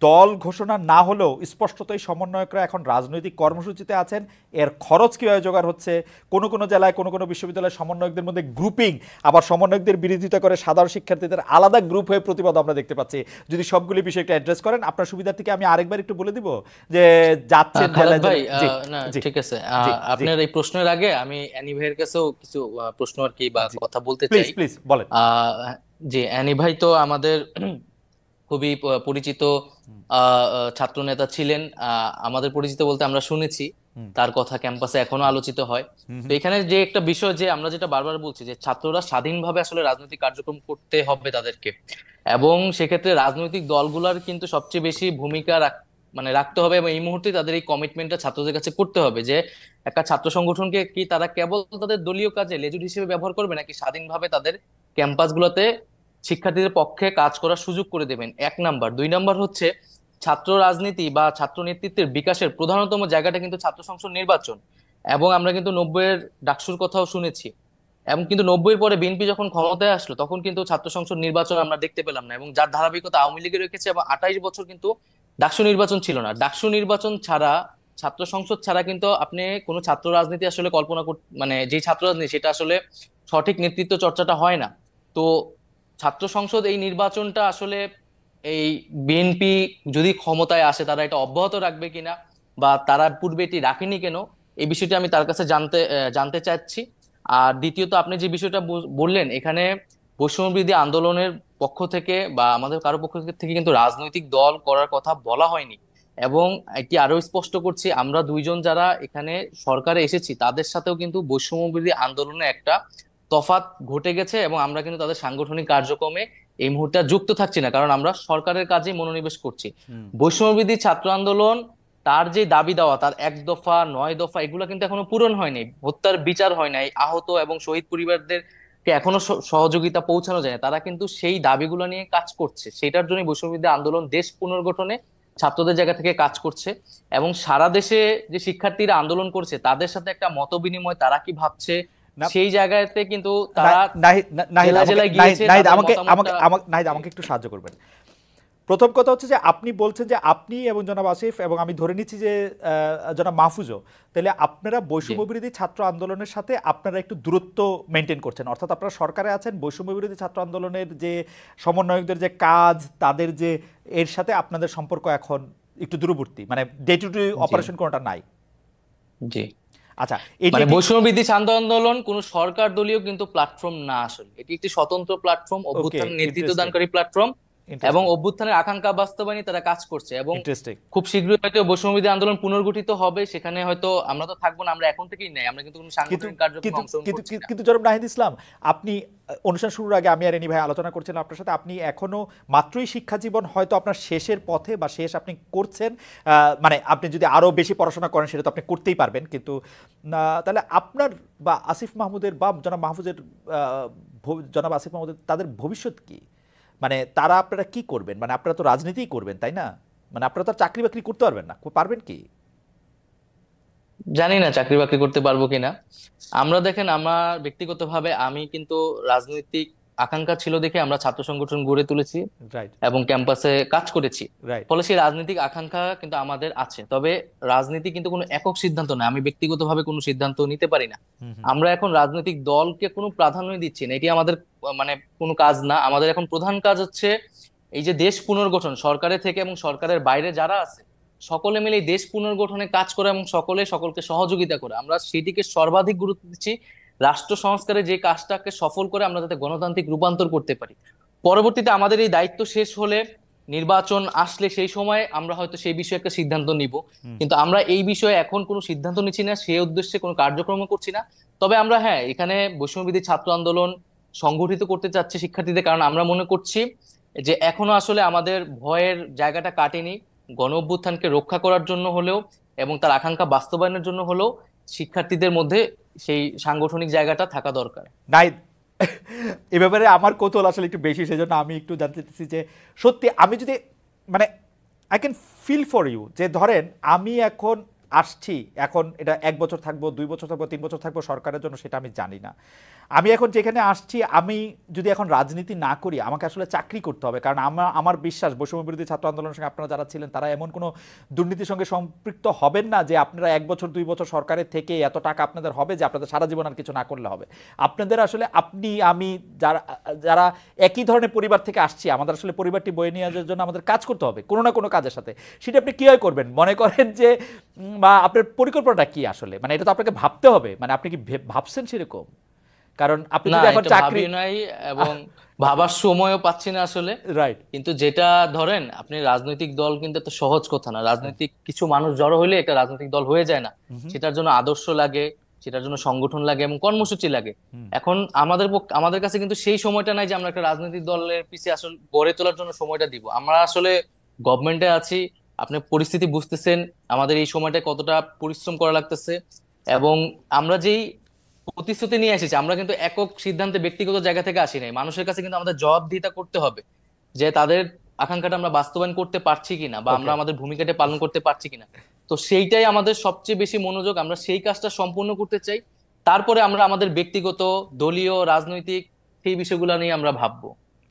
দল ঘোষণা না হলেও স্পষ্টতই সমন্বয়করা এখন রাজনৈতিক কর্মসূচিতে আছেন, এর খরচ কীভাবে জোগাড় হচ্ছে? কোনো কোনো জেলায় কোনো কোনো বিশ্ববিদ্যালয়ের সমন্বয়কদের মধ্যে গ্রুপিং, আবার সমন্বয়কদের বিরোধিতা করে সাধারণ শিক্ষার্থীদের আলাদা গ্রুপ হয়ে প্রতিবাদ আমরা দেখতে পাচ্ছি। যদি সবগুলি বিষয় একটু অ্যাড্রেস করেন আপনার সুবিধা থেকে, আমি আরেকবার একটু বলে দিব যে যাচ্ছেন জেলায় ভাই। জেলায়। জি ঠিক আছে, আপনার এই প্রশ্নের আগে আমি অ্যানি ভাইয়ের কাছেও কিছু প্রশ্ন আর কি বা কথা বলতে চাই। প্লিজ বলেন। জি, অ্যানি ভাই তো আমাদের খুবই পরিচিত ছাত্র নেতা ছিলেন। আমাদের পরিচিত বলতে আমরা শুনেছি তার কথা ক্যাম্পাসে এখনো আলোচিত হয়। তো এখানে যে একটা বিষয়, যে আমরা যেটা বারবার বলছি যে ছাত্ররা স্বাধীনভাবে আসলে রাজনৈতিক কার্যক্রম করতে হবে তাদেরকে, এবং সেক্ষেত্রে রাজনৈতিক দলগুলোর কিন্তু সবচেয়ে বেশি ভূমিকা রাখতে হবে, এবং এই মুহূর্তে তাদের এই কমিটমেন্টটা ছাত্রদের কাছে করতে হবে যে একটা ছাত্র সংগঠনকে কি তারা কেবল তাদের দলীয় কাজে লেজুর হিসেবে ব্যবহার করবে, নাকি স্বাধীনভাবে তাদের ক্যাম্পাসগুলোতে শিক্ষার্থীদের পক্ষে কাজ করার সুযোগ করে দেবেন। 1 নাম্বার। 2 নাম্বার হচ্ছে ছাত্র রাজনীতি বা ছাত্র নেতৃত্বের বিকাশের প্রধানতম জায়গাটা কিন্তু ছাত্র সংসদ নির্বাচন, এবং আমরা কিন্তু 90-এর ডাকসুর কথাও শুনেছি, এবং কিন্তু 90-এর পরে বিএনপি যখন ক্ষমতায় আসলো তখন কিন্তু ছাত্র সংসদ নির্বাচন আমরা দেখতে পেলাম না, এবং যার ধারাবাহিকতা আওয়ামী লীগে রেখেছে, এবং 28 বছর কিন্তু ডাকসু নির্বাচন ছিল না। ডাকসু নির্বাচন ছাড়া, ছাত্র সংসদ ছাড়া কিন্তু আপনি কোনো ছাত্র রাজনীতি আসলে কল্পনা যে ছাত্র রাজনীতি সেটা আসলে সঠিক নেতৃত্ব চর্চাটা হয় না। তো ছাত্র সংসদ এই নির্বাচনটা আসলে এই বিএনপি যদি ক্ষমতায় আসে তারা এটা অব্যাহত রাখবে কিনা, বা তারা পূর্বে এটি রাখেনি কেন, এই বিষয়টি আমি তার কাছে জানতে চাচ্ছি। আর দ্বিতীয়ত, আপনি যে বিষয়টা বললেন, এখানে বৈষম্যবিরোধী আন্দোলনের পক্ষ থেকে বা আমাদের কারো পক্ষ থেকে কিন্তু রাজনৈতিক দল করার কথা বলা হয়নি, এবং এটি আরো স্পষ্ট করছি, আমরা দুইজন যারা এখানে সরকারে এসেছি তাদের সাথেও কিন্তু বৈষম্যবিরোধী আন্দোলনে একটা তফাৎ ঘটে গেছে, এবং আমরা কিন্তু তাদের সাংগঠনিক কার্যক্রমে এই মুহূর্তে যুক্ত থাকছি না, কারণ আমরা সরকারের কাজে মনোনিবেশ করছি। বৈষম্যবিরোধী ছাত্র আন্দোলন তার যে দাবি দেওয়া, তার 1 দফা 9 দফা, এগুলো কিন্তু এখনো পূরণ হয়নি, হত্যার বিচার হয় নাই, আহত এবং শহীদ পরিবারদেরকে এখনো সহযোগিতা পৌঁছানো যায় না। তারা কিন্তু সেই দাবিগুলো নিয়ে কাজ করছে, সেটার জন্য বৈষম্যবিরোধী আন্দোলন দেশ পুনর্গঠনে ছাত্রদের জায়গা থেকে কাজ করছে, এবং সারা দেশে যে শিক্ষার্থীরা আন্দোলন করছে তাদের সাথে একটা মত বিনিময়, তারা কি ভাবছে সেই জায়গাতে কিন্তু তারা আমাকে একটু সাহায্য করবেন। প্রথম কথা হচ্ছে যে আপনি বলছেন যে আপনি এবং জনাব আসিফ, এবং আমি ধরে নিচ্ছি যে জনাব মাহফুজও, তাহলে আপনারা বৈষম্য বিরোধী ছাত্র আন্দোলনের সাথে আপনারা একটু দূরত্ব মেনটেন করছেন, অর্থাৎ আপনারা সরকারে আছেন, বৈষম্য বিরোধী ছাত্র আন্দোলনের যে সমন্বয়কদের যে কাজ, তাদের যে এর সাথে আপনাদের সম্পর্ক এখন একটু দূরবর্তী, মানে ডে টু ডে অপারেশন কোনটা নাই। জি, আচ্ছা, বৈষম্যবিরোধী ছাত্র আন্দোলন কোন সরকার দলীয় কিন্তু প্ল্যাটফর্ম না, আসলে এটি একটি স্বতন্ত্র প্ল্যাটফর্ম, অভ্যুত্থান নেতৃত্ব দানকারী প্ল্যাটফর্ম, এবং অভ্যুত্থানের আকাঙ্ক্ষা বাস্তবায়নে তারা কাজ করছে, এবং খুব শীঘ্রই হয়তো বৈষম্যবিরোধী আন্দোলন পুনর্গঠিত হবে, সেখানে হয়তো আমরা তো থাকবো না, আমরা এখন থেকেই নাই, আমরা কিন্তু কোনো সাংগঠনিক কার্যক্রমে অংশগ্রহণ করছি না। কিন্তু জনাব নাহিদ ইসলাম, আপনি অনুষ্ঠান শুরুর আগে আমি আর এনি ভাই আলোচনা করছিলাম আপনার সাথে, আপনি এখনো মাত্রই শিক্ষা জীবন হয়তো আপনার শেষের পথে বা শেষ আপনি করছেন, মানে আপনি যদি আরো বেশি পড়াশোনা করেন সেটা তো আপনি করতেই পারবেন, কিন্তু তাহলে আপনার বা আসিফ মাহমুদের বা জনাব মাহফুজের, জনাব আসিফ মাহমুদের, তাদের ভবিষ্যৎ কি? মানে তারা, আপনারা কি করবেন? মানে আপনারা তো রাজনীতিই করবেন, তাই না? মানে আপনারা তো চাকরি বাকরি করতে পারবেন না, পারবেন কি? জানি না চাকরি বাকরি করতে পারবো কিনা। আমরা দেখেন, আমার ব্যক্তিগতভাবে আমি কিন্তু রাজনৈতিক আকাঙ্ক্ষা ছিল দেখে আমরা ছাত্র সংগঠন গড়ে তুলেছি রাইট, এবং ক্যাম্পাসে কাজ করেছি। রাইট। ফলে সেই রাজনৈতিক আকাঙ্ক্ষা কিন্তু আমাদের আছে। তবে রাজনীতি কিন্তু কোনো একক সিদ্ধান্ত নয়, আমি ব্যক্তিগতভাবে কোনো সিদ্ধান্ত নিতে পারি না। আমরা এখন রাজনৈতিক দলকে কোনো প্রাধান্য দিচ্ছি না, এটি আমাদের মানে কোনো কাজ না। আমাদের এখন প্রধান কাজ হচ্ছে এই যে দেশ পুনর্গঠন, সরকারের থেকে এবং সরকারের বাইরে যারা আছে সকলে মিলে এই দেশ পুনর্গঠনে কাজ করা এবং সকলকে সহযোগিতা করে, আমরা সেটিকে সর্বাধিক গুরুত্ব দিচ্ছি। রাষ্ট্র সংস্কারে যে কাজটাকে সফল করে আমরা যাতে গণতান্ত্রিক রূপান্তর করতে পারি। পরবর্তীতে আমাদের এই দায়িত্ব শেষ হলে, নির্বাচন আসলে, সেই সময় আমরা হয়তো সেই বিষয়ে একটা সিদ্ধান্ত নিব। কিন্তু আমরা এই বিষয়ে এখন কোনো সিদ্ধান্ত নিচ্ছি না, সেই উদ্দেশ্যে কোনো কার্যক্রম করছি না। তবে আমরা এখানে বৈষম্যবিরোধী ছাত্র আন্দোলন সংগঠিত করতে চাচ্ছি শিক্ষার্থীদের, কারণ আমরা মনে করছি যে এখনো আসলে আমাদের ভয়ের জায়গাটা কাটেনি। গণ অভ্যুত্থানকে রক্ষা করার জন্য হলেও এবং তার আকাঙ্ক্ষা বাস্তবায়নের জন্য হলেও শিক্ষার্থীদের মধ্যে সেই সাংগঠনিক জায়গাটা থাকা দরকার। নাই, এ ব্যাপারে আমার কৌতূহল আসলে একটু বেশি, সেই জন্য আমি একটু জানতে চাইছি যে সত্যি আমি যদি মানে I can feel for you, যে ধরেন আমি এখন আসছি, এখন এটা 1 বছর থাকবো, 2 বছর থাকবো, 3 বছর থাকবো সরকারের জন্য, সেটা আমি জানি না। আমি এখন যেখানে আসছি, আমি যদি এখন রাজনীতি না করি, আমাকে আসলে চাকরি করতে হবে। কারণ আমার বিশ্বাস বৈষম্য বিরোধী ছাত্র আন্দোলনের সঙ্গে আপনারা যারা ছিলেন তারা এমন কোনো দুর্নীতির সঙ্গে সম্পৃক্ত হবেন না যে আপনারা 1 বছর 2 বছর সরকারের থেকে এত টাকা আপনাদের হবে যে আপনাদের সারা জীবন আর কিছু না করলে হবে। আপনাদের আসলে আপনি আমি যারা একই ধরনের পরিবার থেকে আসছি, আমাদের আসলে পরিবারটি বয়ে নিয়ে যাওয়ার জন্য আমাদের কাজ করতে হবে কোনো না কোনো কাজের সাথে। সেটা আপনি কীভাবে করবেন মনে করেন যে, বা আপনার পরিকল্পনাটা কি আসলে? মানে এটা তো আপনাকে ভাবতে হবে, মানে আপনি কি ভাবছেন সেরকম? কারণ আপনি যদি এখন চাকরি নাই এবং ভাবার সময়ও পাচ্ছি না আসলে। রাইট। কিন্তু যেটা ধরেন, আপনি রাজনৈতিক দল কিন্তু এত সহজ কথা না। রাজনৈতিক কিছু মানুষ জড়ো হইলে একটা রাজনৈতিক দল হয়ে যায় না। সেটার জন্য আদর্শ লাগে, সেটার জন্য সংগঠন লাগে এবং কর্মসূচি লাগে। এখন আমাদের কাছে কিন্তু সেই সময়টা নাই যে আমরা একটা রাজনৈতিক দলের পিছিয়ে আসলে গড়ে তোলার জন্য সময়টা দিব। আমরা আসলে গভর্নমেন্টে আছি, আপনি পরিস্থিতি বুঝতেছেন, আমাদের এই সময়টা কতটা পরিশ্রম করা লাগতেছে। এবং আমরা যেই প্রতিশ্রুতি নিয়ে এসেছি, আমরা কিন্তু একক সিদ্ধান্তে ব্যক্তিগত জায়গা থেকে আসি নাই। মানুষের কাছে কিন্তু আমাদের জবাবদিহিতা করতে হবে যে তাদের আকাঙ্ক্ষাটা আমরা বাস্তবায়ন করতে পারছি কিনা, বা আমরা আমাদের ভূমিকাটা পালন করতে পারছি কিনা। তো সেইটাই আমাদের সবচেয়ে বেশি মনোযোগ, আমরা সেই কাজটা সম্পূর্ণ করতে চাই। তারপরে আমরা আমাদের ব্যক্তিগত, দলীয়, রাজনৈতিক সেই বিষয়গুলো নিয়ে আমরা ভাববো।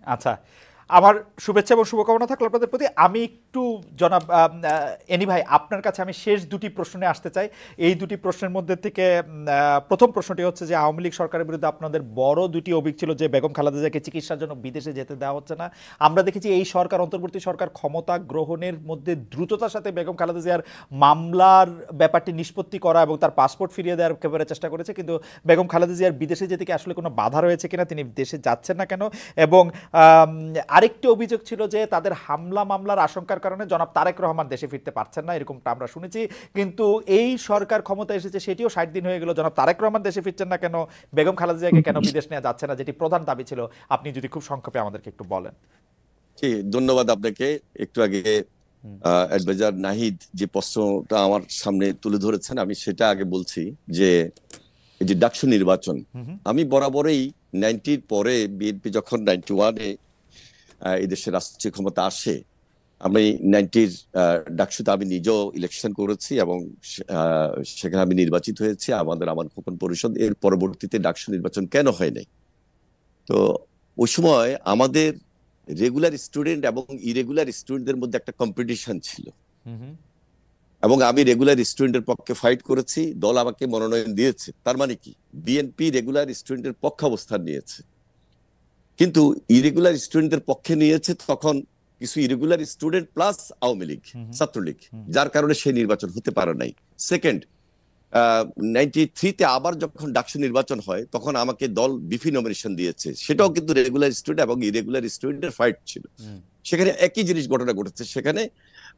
আচ্ছা, আমার শুভেচ্ছা এবং শুভকামনা থাকলো আপনাদের প্রতি। আমি একটু জনাব এনি ভাই, আপনার কাছে আমি শেষ 2টি প্রশ্নে আসতে চাই। এই 2টি প্রশ্নের মধ্যে থেকে প্রথম প্রশ্নটি হচ্ছে যে আওয়ামী লীগ সরকারের বিরুদ্ধে আপনাদের বড় 2টি অভিযোগ ছিল যে বেগম খালেদা জিয়াকে চিকিৎসার জন্য বিদেশে যেতে দেওয়া হচ্ছে না। আমরা দেখেছি এই সরকার, অন্তর্বর্তী সরকার ক্ষমতা গ্রহণের মধ্যে দ্রুততার সাথে বেগম খালেদা জিয়ার মামলার ব্যাপারটি নিষ্পত্তি করা এবং তার পাসপোর্ট ফিরিয়ে দেওয়ার একেবারে চেষ্টা করেছে। কিন্তু বেগম খালেদা জিয়ার বিদেশে যেতে কি আসলে কোনো বাধা রয়েছে কিনা, তিনি দেশে যাচ্ছেন না কেন? এবং আরেকটি অভিযোগ ছিল যে তাদের হামলা মামলার আশঙ্কার কারণে জনাব তারেক রহমান দেশে ফিরতে পারছেন না, এরকমটা আমরা শুনেছি। কিন্তু এই সরকার ক্ষমতা এসেছে, সেটিও 60 দিন হয়ে গেল, জনাব তারেক রহমান দেশে ফিরছেন না কেন? বেগম খালেদা জিয়াকে কেন বিদেশ নেওয়া যাচ্ছে না, যেটি প্রধান দাবি ছিল? আপনি যদি খুব সংক্ষেপে আমাদেরকে একটু বলেন। ধন্যবাদ আপনাকে। একটু আগে অ্যাডভাইজার নাহিদ যে প্রশ্নটা আমার সামনে তুলে ধরেছেন, আমি সেটা আগে বলছি যে এই যে ডাকসু নির্বাচন, আমি বরাবরই 90-র পরে বিএনপি যখন 91-এ এই দেশের রাষ্ট্রীয় ক্ষমতা আসে, আমি 90-র ডাকসুতে আমি নিজেও ইলেকশন করেছি এবং সেখানে আমি নির্বাচিত হয়েছি, আমার খোকন পরিষদ। এর পরবর্তীতে ডাকসু নির্বাচন কেন হয় নাই? তো ওই সময় আমাদের রেগুলার স্টুডেন্ট এবং ইরেগুলার স্টুডেন্টদের মধ্যে একটা কম্পিটিশন ছিল, এবং আমি রেগুলার স্টুডেন্টের পক্ষে ফাইট করেছি। দল আমাকে মনোনয়ন দিয়েছে, তার মানে কি বিএনপি রেগুলার স্টুডেন্টের পক্ষে অবস্থান নিয়েছে। কিন্তু ইরেগুলার স্টুডেন্টদের পক্ষে নিয়েছে তখন কিছু irregular student plus Awami League, Chhatra League, যার কারণে সেই নির্বাচন হতে পারে নাই। সেকেন্ড, 93-তে আবার যখন ডাকসু নির্বাচন হয় তখন আমাকে দল বিপি নমিনেশন দিয়েছে, সেটাও কিন্তু রেগুলার স্টুডেন্ট এবং ইরেগুলার স্টুডেন্টের ফাইট ছিল। সেখানে একই জিনিস ঘটনা ঘটেছে। সেখানে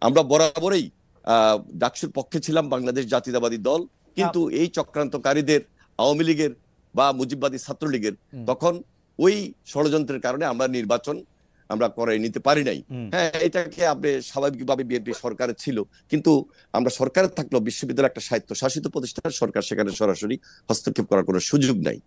আমরা বরাবরই ডাকসুর পক্ষে ছিলাম, বাংলাদেশ জাতীয়তাবাদী দল। কিন্তু এই চক্রান্তকারীদের, আওয়ামী লীগের বা মুজিববাদী ছাত্রলীগের, তখন ওই ষড়যন্ত্রের কারণে আমরা নির্বাচন করাই নিতে পারি নাই। হ্যাঁ, এটাকে আপনি স্বাভাবিকভাবে বিএনপি সরকারের ছিল, কিন্তু আমরা সরকারে থাকলেও বিশ্ববিদ্যালয় একটা স্বায়ত্তশাসিত প্রতিষ্ঠান, সরকার সেখানে সরাসরি হস্তক্ষেপ করার কোনো সুযোগ নাই।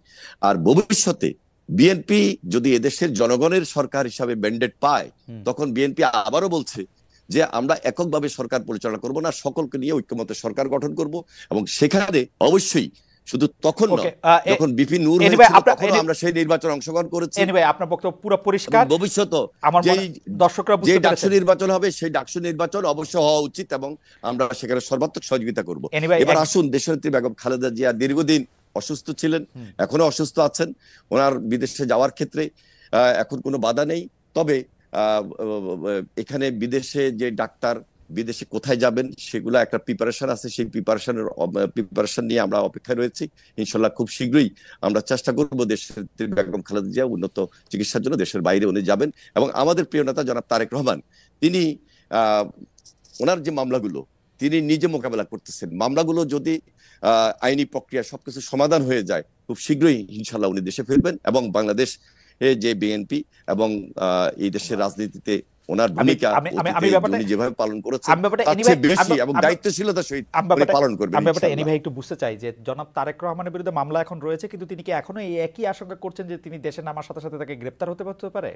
আর ভবিষ্যতে বিএনপি যদি এদেশের জনগণের সরকার হিসাবে ম্যান্ডেট পায়, তখন বিএনপি আবারও বলছে যে আমরা এককভাবে সরকার পরিচালনা করব না, সকলকে নিয়ে ঐক্যমতে সরকার গঠন করব, এবং সেখানে অবশ্যই শুধু তখন Okay, নয়, যখন বিপি নূর anyway, হয়েছিল তখন আমরা সেই নির্বাচনে অংশগ্রহণ করেছি। এনিওয়ে আপনার বক্তব্য পুরো পরিষ্কার। ভবিষ্যতে আমার দর্শকরা যে বুঝতে ডাকসু পেরেছেন। নির্বাচন হবে সেই ডাকসু নির্বাচন অবশ্য হওয়া উচিত এবং আমরা সেখানে সর্বাত্মক সহযোগিতা করব। Anyway, এবার আসুন, দেশনেত্রী বেগম খালেদা জিয়া দীর্ঘদিন অসুস্থ ছিলেন, এখনো অসুস্থ আছেন। ওনার বিদেশে যাওয়ার ক্ষেত্রে এখন কোনো বাধা নেই। তবে এখানে বিদেশে যে ডাক্তার বিদেশে কোথায় যাবেন সেগুলো একটা প্রিপারেশন আছে, সেই প্রিপারেশন নিয়ে আমরা অপেক্ষায় রয়েছি। ইনশাল্লাহ খুব শীঘ্রই আমরা চেষ্টা করব দেশের বেগম খালেদা জিয়া উন্নত চিকিৎসার জন্য দেশের বাইরে উনি যাবেন। এবং আমাদের প্রিয় নেতা জনাব তারেক রহমান, তিনি ওনার যে মামলাগুলো তিনি নিজে মোকাবেলা করতেছেন, মামলাগুলো যদি আইনি প্রক্রিয়া সবকিছু সমাধান হয়ে যায় খুব শীঘ্রই ইনশাল্লাহ উনি দেশে ফিরবেন এবং বাংলাদেশ যে বিএনপি এবং এই দেশের রাজনীতিতে ওনার ভূমিকা উনি যেভাবে পালন করেছেন তার চেয়ে বেশি এবং দায়িত্বশীলতার সহিত উনি পালন করবেন। আমি ব্যাপারটা এনি ভাই একটু বুঝতে চাই যে জনাব তারেক রহমানের বিরুদ্ধে মামলা এখন রয়েছে, কিন্তু তিনি কি এখনো এই একই আশঙ্কা করছেন যে তিনি দেশে নামার সাথে সাথে তাকে গ্রেফতার হতে পারে?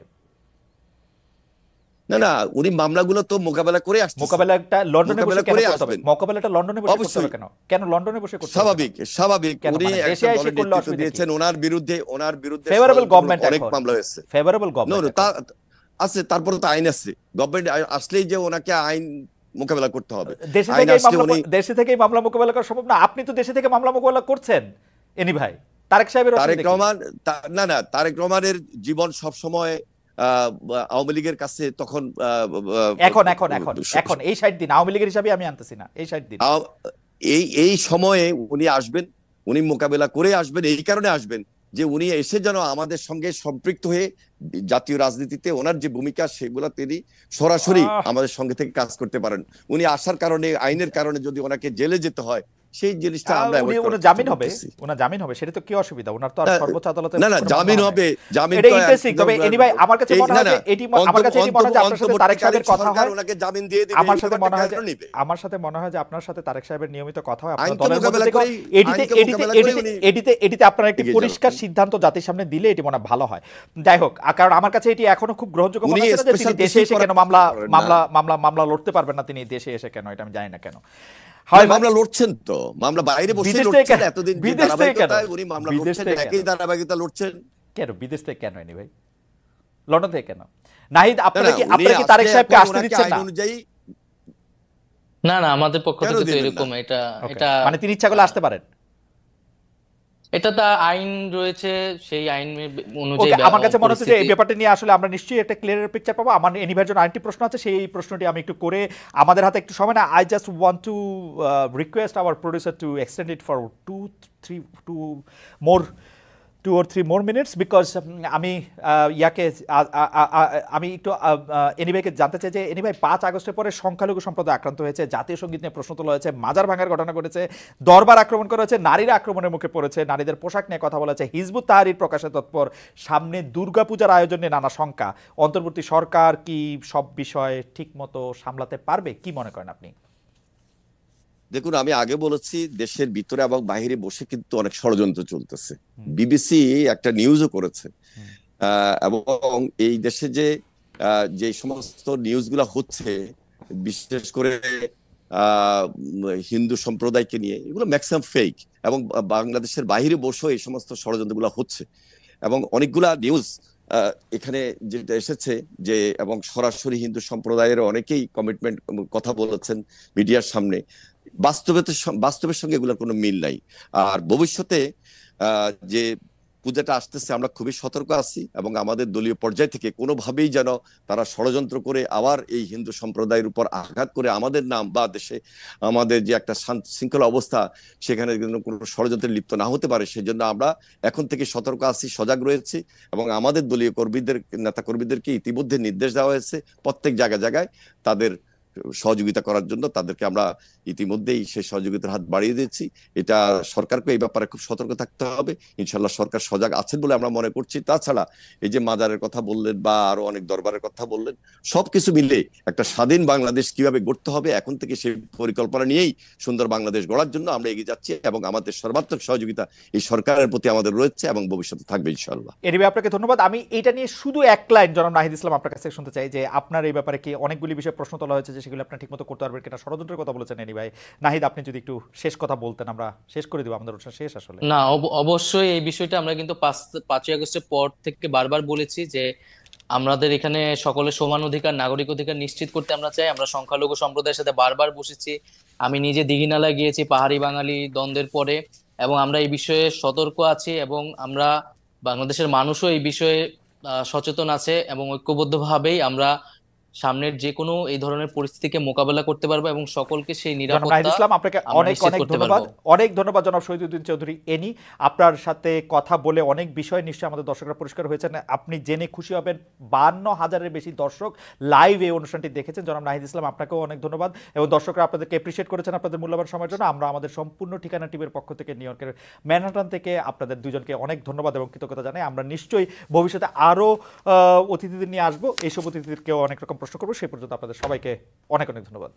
না না, উনি মামলাগুলো তো মোকাবেলা করে আসছেন। মোকাবেলাটা লন্ডনে বসে কেন করতে হবে? মোকাবেলাটা লন্ডনে বসে করতে হবে কেন? কেন লন্ডনে বসে করতে হবে? স্বাভাবিক উনি একটা দলের নেতৃত্ব দিয়েছেন, ওনার বিরুদ্ধে ফেভারেবল গভর্নমেন্ট অনেক মামলা হয়েছে। ফেভারেবল গভর্নমেন্ট আছে, তারপরে তো আইন আছে, গভর্নমেন্ট আসলেই যে ওনাকে আইন মোকাবেলা করতে হবে। দেশে থেকেই মামলা মোকাবেলা করা সম্ভব না। আপনি তো দেশে থেকে মামলা মোকাবেলা করছেন এনি ভাই। তারেক রহমান না, তারেক রহমানের জীবন সব সময় আওয়ামী লীগের কাছে তখন এখন এই 60 দিন আওয়ামী লীগের হিসাবে আমি আনতেছি না, এই 60 দিন এই সময়ে উনি আসবেন, উনি মোকাবেলা করে আসবেন। এই কারণে আসবেন যে উনি এসে যেন আমাদের সঙ্গে সম্পৃক্ত হয়ে জাতীয় রাজনীতিতে ওনার যে ভূমিকা সেগুলো তিনি সরাসরি আমাদের সঙ্গে থেকে কাজ করতে পারেন। উনি আসার কারণে আইনের কারণে যদি ওনাকে জেলে যেতে হয় সেই জিনিসটা আমরা ওনার জামিন হবে সেটা তো কি অসুবিধা? ওনার তো আর সর্বোচ্চ আদালতে না জামিন হবে, জামিন এটা ইন্টারেস্টিং। তবে এনিওয়ে আমার কাছে মনে হয় যে আপনার সাথে তারেক সাহেবের কথা হয়, ওনাকে জামিন দিয়ে দিবে। আমার সাথে মনে হয় যে আপনার সাথে তারেক সাহেবের নিয়মিত কথা হয়, আপনারা দলের মধ্যে এডিতে আপনারা একটি পরিষ্কার সিদ্ধান্ত জাতির সামনে দিলে এটি মনে ভালো হয়। যাই হোক, কারণ আমার কাছে এটি এখনো খুব গ্রহণযোগ্য মনে হচ্ছে যে তিনি দেশে এসে কেন মামলা লড়তে পারবেন না, তিনি দেশে এসে কেন, এটা আমি জানি না কেন মামলা লড়ছেন। তো মামলা বাইরে বসে লড়ছেন, এতদিন উনি মামলা লড়ছেন, একই ধারাবাহিকতা লড়ছেন। কেন বিদেশ থেকে কেন এনি ভাই, লন্ডন থেকে কেন? নাহিদ, আপনারা কি তারেক সাহেবকে আসতে দিচ্ছেন না? না, আমাদের পক্ষ থেকে তো এরকম এটা মানে তিনি ইচ্ছা করলে আসতে পারেন, এটা তা আইন রয়েছে, সেই আইন অনুযায়ী। আমার কাছে মনে হচ্ছে যে এই ব্যাপারটা নিয়ে আসলে আমরা নিশ্চয়ই একটা ক্লিয়ার পিকচার পাবো। আমার এনিভার জন্য আরেকটি প্রশ্ন আছে, সেই প্রশ্নটি আমি একটু করে, আমাদের হাতে একটু সময় না, I just want to request hour producer to extend it for 2 or 3 more minutes because আমি আমি একটু এনিভাইকে জানতে চাই যে এনিভাই 5 আগস্টের পরে সংখ্যালঘু সম্প্রদায় আক্রান্ত হয়েছে, জাতীয় সঙ্গীত নিয়ে প্রশ্ন তোলা হয়েছে, মাজার ভাঙার ঘটনা ঘটেছে, দরবার আক্রমণ করা হয়েছে, নারীরা আক্রমণের মুখে পড়েছে, নারীদের পোশাক নিয়ে কথা বলা হয়েছে, হিজবুত তাহরির প্রকাশে তৎপর, সামনে দুর্গাপূজার আয়োজন নিয়ে নানা শঙ্কা। অন্তর্বর্তী সরকার কি সব বিষয় ঠিক মতো সামলাতে পারবে, কি মনে করেন আপনি? দেখুন, আমি আগে বলেছি দেশের ভিতরে এবং বাইরে বসে কিন্তু অনেক ষড়যন্ত্র চলতেছে। বিবিসি একটা নিউজও করেছে এবং এই দেশে যে সমস্ত নিউজগুলো হচ্ছে বিশেষ করে হিন্দু সম্প্রদায়কে নিয়ে, এগুলো ম্যাক্সিমাম ফেক এবং বাংলাদেশের বাইরে বসেও এই সমস্ত ষড়যন্ত্রগুলো হচ্ছে এবং অনেকগুলা নিউজ এখানে যেটা এসেছে যে এবং সরাসরি হিন্দু সম্প্রদায়ের অনেকেই কমিটমেন্ট কথা বলেছেন মিডিয়ার সামনে, বাস্তবের সঙ্গে এগুলোর কোনো মিল নাই। আর ভবিষ্যতে যে পূজাটা আসতেছে আমরা খুবই সতর্ক আছি এবং আমাদের দলীয় পর্যায় থেকে কোনোভাবেই যেন তারা ষড়যন্ত্র করে আবার এই হিন্দু সম্প্রদায়ের উপর আঘাত করে আমাদের নাম বা দেশে আমাদের যে একটা শৃঙ্খলা অবস্থা সেখানে কোনো ষড়যন্ত্রে লিপ্ত না হতে পারে, সেজন্য আমরা এখন থেকে সতর্ক আছি, সজাগ রয়েছি এবং আমাদের দলীয় নেতা কর্মীদেরকে ইতিমধ্যে নির্দেশ দেওয়া হয়েছে প্রত্যেক জায়গায় তাদের সহযোগিতা করার জন্য। তাদেরকে আমরা ইতিমধ্যেই সেই সহযোগিতার হাত বাড়িয়ে দিয়েছি। এটা সরকারকে এই ব্যাপারে খুব সতর্ক থাকতে হবে। ইনশাল্লাহ সরকার সজাগ আছেন বলে আমরা মনে করছি। তাছাড়া এই যে মাজারের কথা বললেন বা আরো অনেক দরবারের কথা বললেন, সবকিছু মিলে একটা স্বাধীন বাংলাদেশ কিভাবে গড়তে হবে এখন থেকে সেই পরিকল্পনা নিয়েই সুন্দর বাংলাদেশ গড়ার জন্য আমরা এগিয়ে যাচ্ছি এবং আমাদের সর্বাত্মক সহযোগিতা এই সরকারের প্রতি আমাদের রয়েছে এবং ভবিষ্যতে থাকবে ইনশাআল্লাহ। এনিওয়ে, আপনাকে ধন্যবাদ। আমি এটা নিয়ে শুধু এক লাইন জনাব নাহিদ ইসলাম আপনার কাছে শুনতে চাই যে আপনার এই ব্যাপারে কি অনেকগুলি বিষয়ে প্রশ্ন তোলা হয়েছে যে সেগুলো আপনি ঠিকমতো করতে পারবেন কিনা, ষড়যন্ত্রের কথা বলেছেন এনি ভাই। নাহিদ, আপনি যদি একটু শেষ কথা বলতেন, আমরা শেষ করে দিব, আমাদের অনুষ্ঠান শেষ আসলে। না, অবশ্যই এই বিষয়টা আমরা কিন্তু 5ই আগস্টের পর থেকে বারবার বলেছি যে আমাদের এখানে সকলের সমান অধিকার, নাগরিক অধিকার নিশ্চিত করতে আমরা চাই। আমরা সংখ্যালঘু সম্প্রদায়ের সাথে বারবার বসেছি। আমি নিজে দীঘিনালা গিয়েছি পাহাড়ি বাঙালি দ্বন্দ্বের পরে, এবং আমরা এই বিষয়ে সতর্ক আছি, এবং আমরা বাংলাদেশের মানুষও এই বিষয়ে সচেতন আছে, এবং ঐক্যবদ্ধভাবেই আমরা সামনের যে কোনো এই ধরনের পরিস্থিতিকে মোকাবেলা করতে পারবো, এবং সকলকে সেই জনাব নাহিদ নিরাপত্তা ইসলাম, আপনাকে আমরা অনেক নিশ্চিত অনেক করতে ধন্যবাদ। পারবো। অনেক ধন্যবাদ জনাব শহীদুদ্দিন চৌধুরী এনি। আপনার সাথে কথা বলে অনেক বিষয় নিশ্চয়ই আমাদের দর্শকরা পরিষ্কার হয়েছেন। আপনি জেনে খুশি হবেন 52,000-এর বেশি দর্শক লাইভ এই অনুষ্ঠানটি দেখেছেন। জনাব নাহিদ ইসলাম, আপনাকেও অনেক ধন্যবাদ, এবং দর্শকরা আপনাদেরকে এপ্রিশিয়েট করেছেন আপনাদের মূল্যবান সময়ের জন্য। আমরা আমাদের সম্পূর্ণ ঠিকানা টিভির পক্ষ থেকে, নিউ ইয়র্কের ম্যানহাটন থেকে আপনাদের দুজনকে অনেক ধন্যবাদ এবং কৃতজ্ঞতা জানাই। আমরা নিশ্চয়ই ভবিষ্যতে আরও অতিথিদের নিয়ে আসবো, এইসব অতিথিদেরকেও অনেক রকম প্রশ্ন করবো। সেই পর্যন্ত আপনাদের সবাইকে অনেক অনেক ধন্যবাদ।